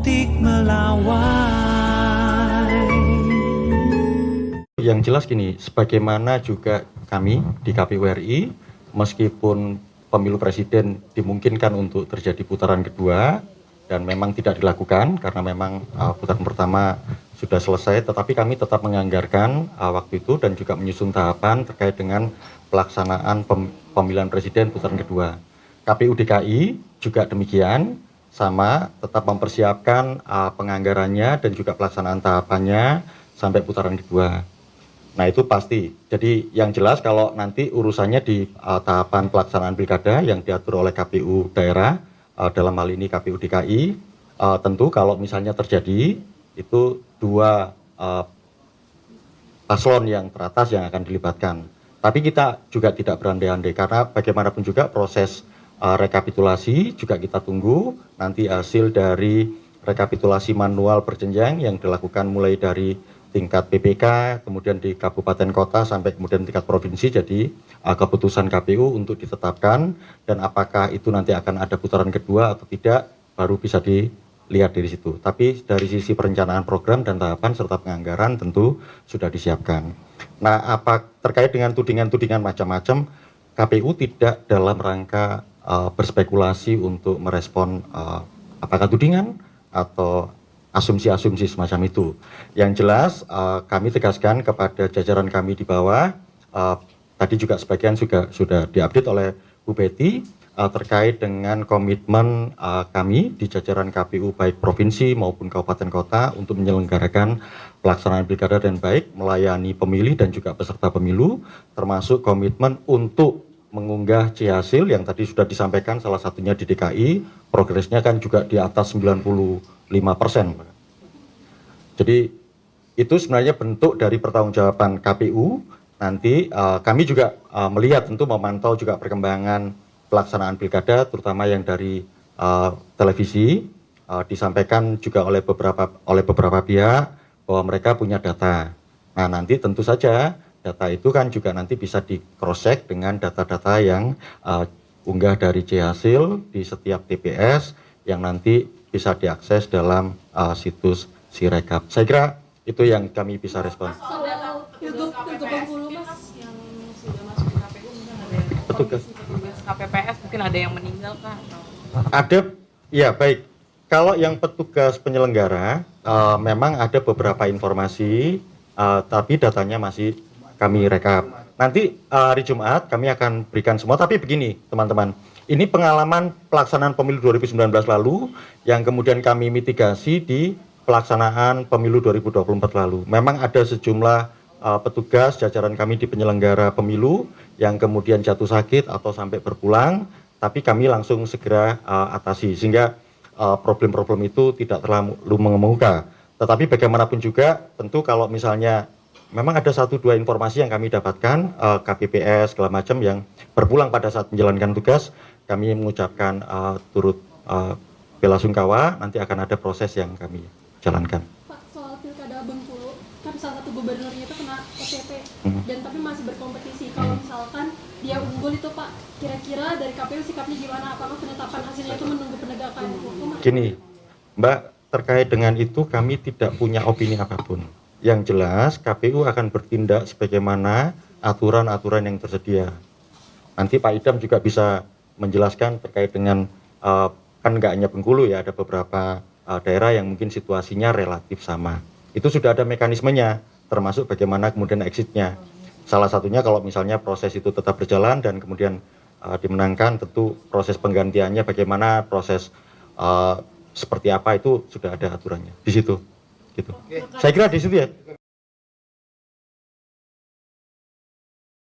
politik melawai. Yang jelas gini, sebagaimana juga kami di KPU RI, meskipun pemilu presiden dimungkinkan untuk terjadi putaran kedua, dan memang tidak dilakukan karena memang putaran pertama sudah selesai, tetapi kami tetap menganggarkan waktu itu dan juga menyusun tahapan terkait dengan pelaksanaan pemilihan presiden putaran kedua. KPU DKI juga demikian, sama tetap mempersiapkan penganggarannya dan juga pelaksanaan tahapannya sampai putaran kedua. Nah itu pasti. Jadi yang jelas kalau nanti urusannya di tahapan pelaksanaan pilkada yang diatur oleh KPU daerah, dalam hal ini KPU DKI, tentu kalau misalnya terjadi itu dua paslon yang teratas yang akan dilibatkan. Tapi kita juga tidak berandai-andai karena bagaimanapun juga proses rekapitulasi juga kita tunggu nanti hasil dari rekapitulasi manual berjenjang yang dilakukan mulai dari tingkat PPK, kemudian di kabupaten kota sampai kemudian tingkat provinsi. Jadi keputusan KPU untuk ditetapkan dan apakah itu nanti akan ada putaran kedua atau tidak baru bisa dilihat dari situ. Tapi dari sisi perencanaan program dan tahapan serta penganggaran tentu sudah disiapkan. Nah, apa terkait dengan tudingan-tudingan macam-macam, KPU tidak dalam rangka berspekulasi untuk merespon apakah tudingan atau asumsi-asumsi semacam itu. Yang jelas kami tegaskan kepada jajaran kami di bawah, tadi juga sebagian sudah diupdate oleh Bu Betty terkait dengan komitmen kami di jajaran KPU baik provinsi maupun kabupaten kota untuk menyelenggarakan pelaksanaan pilkada dan baik, melayani pemilih dan juga peserta pemilu, termasuk komitmen untuk mengunggah C-hasil yang tadi sudah disampaikan salah satunya di DKI, progresnya kan juga di atas 95%. Jadi itu sebenarnya bentuk dari pertanggungjawaban KPU. Nanti kami juga melihat tentu memantau juga perkembangan pelaksanaan pilkada, terutama yang dari televisi, disampaikan juga oleh beberapa pihak bahwa mereka punya data. Nah nanti tentu saja data itu kan juga nanti bisa di cross check dengan data-data yang unggah dari C-hasil di setiap TPS yang nanti bisa diakses dalam situs Sirekap. Saya kira itu yang kami bisa respon. Pilgub Bengkulu Mas yang sudah masuk ke KPU mungkin ada yang Petugas KPPS mungkin ada yang meninggal kah? Ada, ya baik. Kalau yang petugas penyelenggara memang ada beberapa informasi, tapi datanya masih kami rekap. Nanti hari Jumat kami akan berikan semua. Tapi begini teman-teman, ini pengalaman pelaksanaan pemilu 2019 lalu yang kemudian kami mitigasi di pelaksanaan pemilu 2024 lalu. Memang ada sejumlah petugas jajaran kami di penyelenggara pemilu yang kemudian jatuh sakit atau sampai berpulang, tapi kami langsung segera atasi sehingga problem-problem itu tidak terlalu mengemuka. Tetapi bagaimanapun juga tentu kalau misalnya memang ada satu dua informasi yang kami dapatkan KPPS segala macam yang berpulang pada saat menjalankan tugas, kami mengucapkan turut bela sungkawa. Nanti akan ada proses yang kami jalankan. Pak, soal pilkada Bengkulu, kan salah satu gubernurnya itu kena OTT, dan tapi masih berkompetisi. Kalau misalkan dia unggul itu Pak, kira-kira dari KPU sikapnya gimana? Apakah penetapan hasilnya itu menunggu penegakan hukum? Gini, Mbak, terkait dengan itu kami tidak punya opini apapun. Yang jelas KPU akan bertindak sebagaimana aturan-aturan yang tersedia. Nanti Pak Idam juga bisa menjelaskan terkait dengan kan nggak hanya Bengkulu ya, ada beberapa daerah yang mungkin situasinya relatif sama. Itu sudah ada mekanismenya, termasuk bagaimana kemudian exitnya. Salah satunya kalau misalnya proses itu tetap berjalan dan kemudian dimenangkan, tentu proses penggantiannya bagaimana, proses seperti apa itu sudah ada aturannya di situ. Gitu. Saya kira di situ ya.